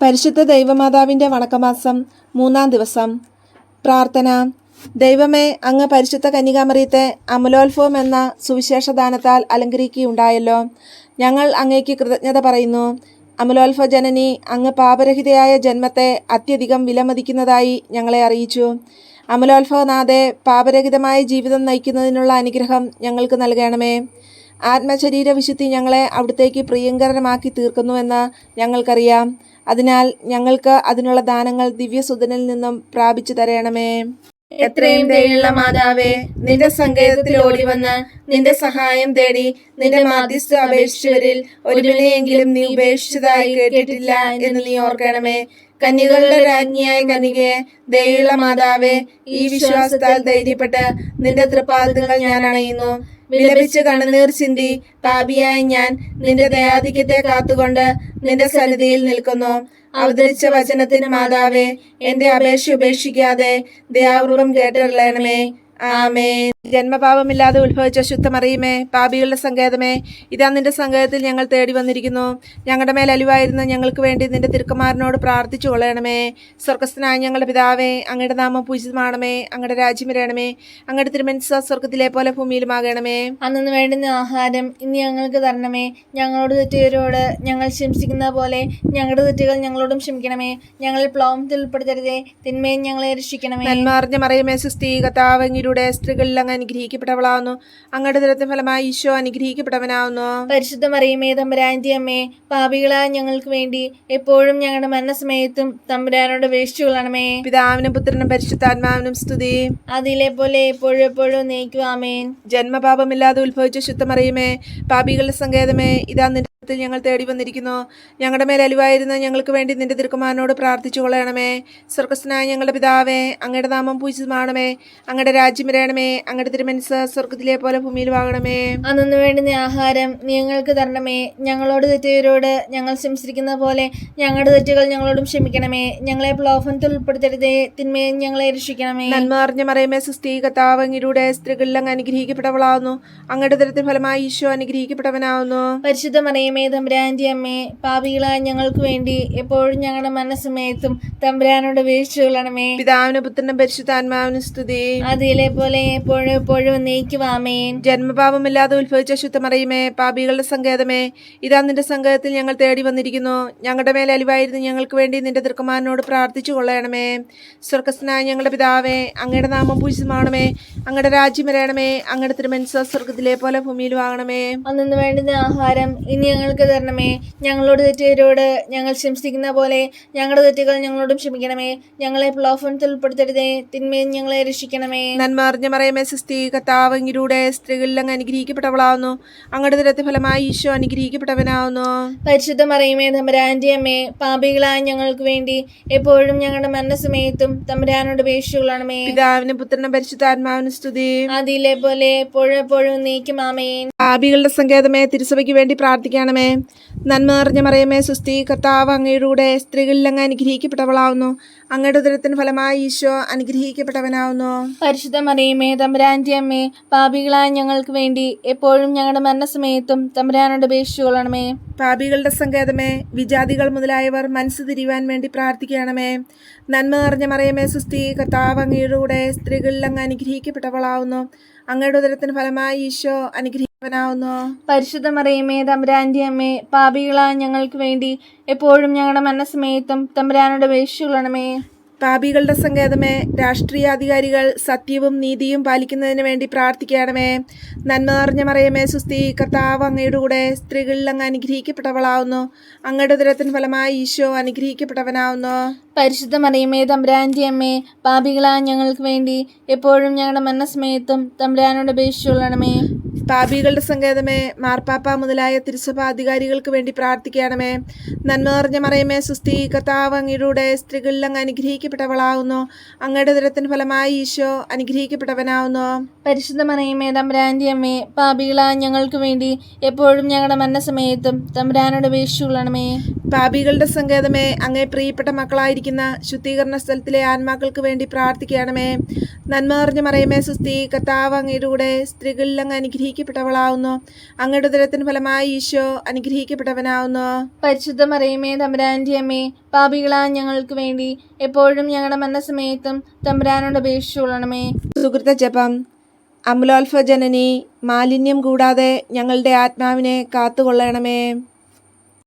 പരിശുദ്ധ ദൈവമാതാവിൻ്റെ വണക്കമാസം 3-ാം ദിവസം. പ്രാർത്ഥന. ദൈവമേ, അങ്ങ് പരിശുദ്ധ കന്യകാമറിയത്തെ അമലോത്ഭവം എന്ന സുവിശേഷദാനത്താൽ അലങ്കരിക്കുകയുണ്ടായല്ലോ. ഞങ്ങൾ അങ്ങേക്ക് കൃതജ്ഞത പറയുന്നു. അമലോത്ഭവ ജനനി, അങ്ങ് പാപരഹിതയായ ജന്മത്തെ അത്യധികം വിലമതിക്കുന്നതായി ഞങ്ങളെ അറിയിച്ചു. അമലോത്ഭവനാഥെ, പാപരഹിതമായ ജീവിതം നയിക്കുന്നതിനുള്ള അനുഗ്രഹം ഞങ്ങൾക്ക് നൽകണമേ. ആത്മശരീര വിശുദ്ധി ഞങ്ങളെ അവിടത്തേക്ക് പ്രിയങ്കരമാക്കി തീർക്കുന്നുവെന്ന് ഞങ്ങൾക്കറിയാം. അതിനാൽ ഞങ്ങൾക്ക് അതിനുള്ള ദാനങ്ങൾ ദിവ്യസുതനിൽ നിന്നും പ്രാപിച്ചു തരണമേ. എത്രയും ദയുള്ള മാതാവേ, നിന്റെ സങ്കേതത്തിൽ ഓടി വന്ന് നിന്റെ സഹായം തേടി നിന്റെ മാധ്യസ്ഥ അപേക്ഷിച്ചവരിൽ ഒരുവിനെയെങ്കിലും നീ ഉപേക്ഷിച്ചതായി കേട്ടിട്ടില്ല എന്ന് നീ ഓർക്കണമേ. കന്യകളുടെ രാജ്ഞിയായ കന്യകയെ, ദയുള്ള മാതാവേ, ഈ വിശ്വാസത്താൽ ധൈര്യപ്പെട്ട് നിന്റെ തൃപ്പാദങ്ങൾ ഞാൻ അണയുന്നു. വിലപിച്ച് കണ്ണുനീർ ചിന്തി പാപിയായ ഞാൻ നിന്റെ ദയാധിക്യത്തെ കാത്തുകൊണ്ട് നിന്റെ സന്നിധിയിൽ നിൽക്കുന്നു. അവതരിച്ച വചനത്തിന് മാതാവേ, എന്റെ അപേക്ഷ ഉപേക്ഷിക്കാതെ ദയാപൂർവം കേട്ടറിയണമേ. ആമേൻ. ജന്മപാപമില്ലാതെ ഉത്ഭവിച്ച ശുദ്ധമറിയുമേ, പാപികളുടെ സങ്കേതമേ, ഇതാ നിന്റെ സങ്കേതത്തിൽ ഞങ്ങൾ തേടി വന്നിരിക്കുന്നു. ഞങ്ങളുടെ മേൽ അലിവായിരുന്ന ഞങ്ങൾക്ക് വേണ്ടി നിന്റെ തിരുക്കുമാരനോട് പ്രാർത്ഥിച്ചു കൊള്ളണമേ. സ്വർഗസ്ഥനായ ഞങ്ങളുടെ പിതാവേ, അങ്ങയുടെ നാമം പൂജിതമാണമേ. അങ്ങയുടെ രാജ്യം വരണമേ. അങ്ങയുടെ തിരുമനസ്സ് സ്വർഗത്തിലെ പോലെ ഭൂമിയിലുമാകണമേ. അന്നു വേണ്ടുന്ന ആഹാരം ഇനി ഞങ്ങൾക്ക് തരണമേ. ഞങ്ങളോട് തെറ്റുകാരോട് ഞങ്ങൾ ക്ഷമിക്കുന്ന പോലെ ഞങ്ങളുടെ തെറ്റുകൾ ഞങ്ങളോടും ക്ഷമിക്കണമേ. ഞങ്ങളെ പ്ലോമത്തിൽ ഉൾപ്പെടുത്തരുതേ, തിന്മയും ഞങ്ങളെ രക്ഷിക്കണമേ. നന്മ അറിഞ്ഞ മറിയമേ, സുസ്ഥി, കർത്താവ് അങ്ങയുടെ സ്ത്രീകളിൽ അങ്ങ് അനുഗ്രഹിക്കപ്പെട്ടവളാവുന്നു. അങ്ങയുടെ ദുരത്തിന് ഫലമായി ഈശോ അനുഗ്രഹിക്കപ്പെട്ടവനാവുന്നു. പരിശുദ്ധ മറിയമേ, തമ്പുരാന്റെ അമ്മേ, പാപികളായ ഞങ്ങൾക്ക് വേണ്ടി എപ്പോഴും ഞങ്ങളുടെ മരണസമയത്തും തമ്പുരാനോട് അപേക്ഷിച്ചുകൊള്ളണമേ. പിതാവിനും പുത്രനും പരിശുദ്ധാത്മാവിനും സ്തുതി. അതിലെ പോലെ എപ്പോഴും എപ്പോഴും നയിക്കും. ആമേൻ. ജന്മപാപമില്ലാതെ ഉത്ഭവിച്ച ശുദ്ധമറിയമേ, പാപികളുടെ സങ്കേതമേ, ഇതാ നിന്റെ ഞങ്ങൾ തേടി വന്നിരിക്കുന്നു. ഞങ്ങളുടെ മേൽ അലിവായിരുന്ന ഞങ്ങൾക്ക് വേണ്ടി നിന്റെ തിരുക്കുമാരനോട് പ്രാർത്ഥിച്ചു കൊള്ളണമേ. സ്വർഗസ്ഥനായ ഞങ്ങളുടെ പിതാവേ, അങ്ങയുടെ നാമം പൂജിതമാണമേ. അങ്ങയുടെ രാജ്യം വരണമേ. അങ്ങയുടെ തിരുമനസ്സ് സ്വർഗത്തിലെ പോലെ ഭൂമിയിലുമാകണമേ. അന്നു വേണ്ടുന്ന ആഹാരം നീ ഞങ്ങൾക്ക് തരണമേ. ഞങ്ങളോട് തെറ്റുകാരോട് ഞങ്ങൾ ക്ഷമിച്ചിരിക്കുന്ന പോലെ ഞങ്ങളുടെ തെറ്റുകൾ ഞങ്ങളോടും ക്ഷമിക്കണമേ. ഞങ്ങളെ പ്രലോഭനത്തിൽ ഉൾപ്പെടുത്തരുതേ, തിന്മയും ഞങ്ങളെ രക്ഷിക്കണമേ. നന്മ അറിഞ്ഞ മറിയമേ, സുസ്ഥി, കർത്താവ് അങ്ങയുടെ സ്ത്രീകളിൽ അങ്ങ് അനുഗ്രഹിക്കപ്പെട്ടവളാവുന്നു. അങ്ങയുടെ ദുരത്തിന് ഫലമായി ഈശോ അനുഗ്രഹിക്കപ്പെട്ടവനാവുന്നു. പരിശുദ്ധ മറിയമേ, തമ്പുരാന്റെ അമ്മേ, പാപികളായ ഞങ്ങൾക്ക് വേണ്ടി എപ്പോഴും ഞങ്ങളുടെ മരണസമയത്തും തമ്പുരാനോട് അപേക്ഷിച്ചു കൊള്ളണമേ. പിതാവിനും പുത്രനും പരിശുദ്ധാത്മാവിനും സ്തുതി. അതിലെ പോലെ എപ്പോഴും എപ്പോഴും നയിക്കും. ആമേൻ. ജന്മപാപമില്ലാതെ ഉത്ഭവിച്ച ശുദ്ധമറിയമേ, പാപികളുടെ സങ്കേതമേ, ഇതാ നിന്റെ സങ്കേതത്തിൽ ഞങ്ങൾ തേടി വന്നിരിക്കുന്നു. ഞങ്ങളുടെ മേൽ അലിവായിരുന്നു ഞങ്ങൾക്ക് വേണ്ടി നിന്റെ തിരുക്കുമാരനോട് പ്രാർത്ഥിച്ചു കൊള്ളണമേ. സ്വർഗസ്ഥനായ ഞങ്ങളുടെ പിതാവേ, അങ്ങയുടെ നാമം പൂജിതമാണമേ. അങ്ങയുടെ രാജ്യം വരണമേ. അങ്ങയുടെ തിരുമനസ്സ് സ്വർഗത്തിലെ പോലെ ഭൂമിയിലും ആകണമേ. അന്നു വേണ്ടുന്ന ആഹാരം ഇനി ഞങ്ങൾക്ക് തരണമേ. ഞങ്ങളോട് തെറ്റുകാരോട് ഞങ്ങൾ ക്ഷമിക്കുന്ന പോലെ ഞങ്ങളുടെ തെറ്റുകൾ ഞങ്ങളോടും ക്ഷമിക്കണമേ. ഞങ്ങളെ പ്രലോഭനത്തിൽ ഉൾപ്പെടുത്തരുതേ, തിന്മയും ഞങ്ങളെ രക്ഷിക്കണമേ. നന്മ അറിഞ്ഞ മറിയമേ, സുസ്ഥി, കർത്താവ് അങ്ങയുടെ സ്ത്രീകളിൽ അങ്ങ് അനുഗ്രഹിക്കപ്പെട്ടവളാവുന്നു. അങ്ങയുടെ ദുരത്തിന് ഫലമായി ഈശോ അനുഗ്രഹിക്കപ്പെട്ടവനാവുന്നു. പരിശുദ്ധ മറിയമേ, തമ്പുരാന്റെ അമ്മേ, പാപികളായ ഞങ്ങൾക്ക് വേണ്ടി എപ്പോഴും ഞങ്ങളുടെ മരണസമയത്തും തമ്പുരാനോട് അപേക്ഷിച്ചു കൊള്ളണമേ. പിതാവിനും പുത്രനും പരിശുദ്ധാത്മാവിനും സ്തുതി. അതിലെ പോലെ എപ്പോഴും എപ്പോഴും നയിക്കും. ആമേൻ. പാപികളുടെ സങ്കേതമേ, തിരുസഭയ്ക്ക് വേണ്ടി പ്രാർത്ഥിക്കണമേ. നന്മ അറിഞ്ഞ മറിയമേ, സുസ്ഥി, കർത്താവ് അങ്ങയുടെ സ്ത്രീകളിൽ അങ്ങ് അനുഗ്രഹിക്കപ്പെട്ടവളാവുന്നു. അങ്ങയുടെ ദുരത്തിന് ഫലമായി ഈശോ അനുഗ്രഹിക്കപ്പെട്ടവനാവുന്നു. പരിശുദ്ധ മറിയമേ, തമ്പുരാന്റെ അമ്മേ, പാപികളായ ഞങ്ങൾക്ക് വേണ്ടി എപ്പോഴും ഞങ്ങളുടെ മരണസമയത്തും തമ്പുരാനോട് അപേക്ഷിച്ചു കൊള്ളണമേ. പാപികളുടെ സങ്കേതമേ, വിജാതികൾ മുതലായവർ മനസ്സ് തിരിയുവാൻ വേണ്ടി പ്രാർത്ഥിക്കണമേ. നന്മ അറിഞ്ഞ മറിയമേ, സുസ്ഥി, കർത്താവ് അങ്ങയുടെ സ്ത്രീകളിൽ അങ്ങ് അനുഗ്രഹിക്കപ്പെട്ടവളാവുന്നു. അങ്ങയുടെ ഉദരത്തിന് ഫലമായി ഈശോ അനുഗ്രഹിക്കവനാവുന്നു. പരിശുദ്ധ മറിയമേ, തമ്പുരാന്റെ അമ്മേ, പാപികളായ ഞങ്ങൾക്ക് വേണ്ടി എപ്പോഴും ഞങ്ങളുടെ മരണസമയത്തും തമ്പുരാനോട് അപേക്ഷിച്ചു കൊള്ളണമേ. പാപികളുടെ സങ്കേതമേ, രാഷ്ട്രീയാധികാരികൾ സത്യവും നീതിയും പാലിക്കുന്നതിന് വേണ്ടി പ്രാർത്ഥിക്കണമേ. നന്മ അറിഞ്ഞ മറിയമേ, സുസ്ഥി, കർത്താവ് അങ്ങയുടെ സ്ത്രീകളിൽ അങ്ങ് അനുഗ്രഹിക്കപ്പെട്ടവളാവുന്നു. അങ്ങയുടെ ഉദരത്തിന് ഫലമായി ഈശോ അനുഗ്രഹിക്കപ്പെട്ടവനാവുന്നു. പരിശുദ്ധ മറിയമേ, തമ്പുരാന്റെ അമ്മേ, പാപികളായ ഞങ്ങൾക്ക് വേണ്ടി എപ്പോഴും ഞങ്ങളുടെ മരണസമയത്തും തമ്പുരാനോട് അപേക്ഷിച്ചു കൊള്ളണമേ. പാപികളുടെ സങ്കേതമേ, മാർപ്പാപ്പ മുതലായ തിരുസഭ അധികാരികൾക്ക് വേണ്ടി പ്രാർത്ഥിക്കണമേ. നന്മ അറിഞ്ഞ മറിയമേ, സുസ്ഥി, കർത്താവ് അങ്ങയുടെ സ്ത്രീകളിൽ അങ്ങ് അനുഗ്രഹിക്കപ്പെട്ടവളാവുന്നു. അങ്ങയുടെ ഉദരത്തിന് ഫലമായി ഈശോ അനുഗ്രഹിക്കപ്പെട്ടവനാവുന്നു. പരിശുദ്ധ മറിയമേ, തമ്പുരാന്റെ അമ്മേ, പാപികളായ ഞങ്ങൾക്ക് വേണ്ടി എപ്പോഴും ഞങ്ങളുടെ മരണസമയത്തും തമ്പുരാനോട് അപേക്ഷിച്ചു കൊള്ളണമേ. പാപികളുടെ സങ്കേതമേ, അങ്ങേ പ്രിയപ്പെട്ട മക്കളായിരിക്കുന്ന ശുദ്ധീകരണ സ്ഥലത്തിലെ ആത്മാക്കൾക്ക് വേണ്ടി പ്രാർത്ഥിക്കണമേ. നന്മ അറിഞ്ഞ മറിയമേ, സുസ്ഥി, കർത്താവ് അങ്ങയുടെ സ്ത്രീകളിൽ അങ്ങ് അനുഗ്രഹിക്കപ്പെട്ടവളാവുന്നു. അനുഗ്രഹിക്കപ്പെട്ടവളാവുന്നു. അങ്ങയുടെ ഉദരത്തിന് ഫലമായി ഈശോ അനുഗ്രഹിക്കപ്പെട്ടവനാവുന്നു. പരിശുദ്ധ മറിയമേ തമ്പുരാന്റെ അമ്മേ, പാപികളായ ഞങ്ങൾക്ക് വേണ്ടി എപ്പോഴും ഞങ്ങളുടെ മരണസമയത്തും തമ്പുരാനോട് അപേക്ഷിച്ചുകൊള്ളണമേ. സുഹൃത ജപം. അമലോത്ഭ ജനനി, മാലിന്യം കൂടാതെ ഞങ്ങളുടെ ആത്മാവിനെ കാത്തുകൊള്ളണമേ.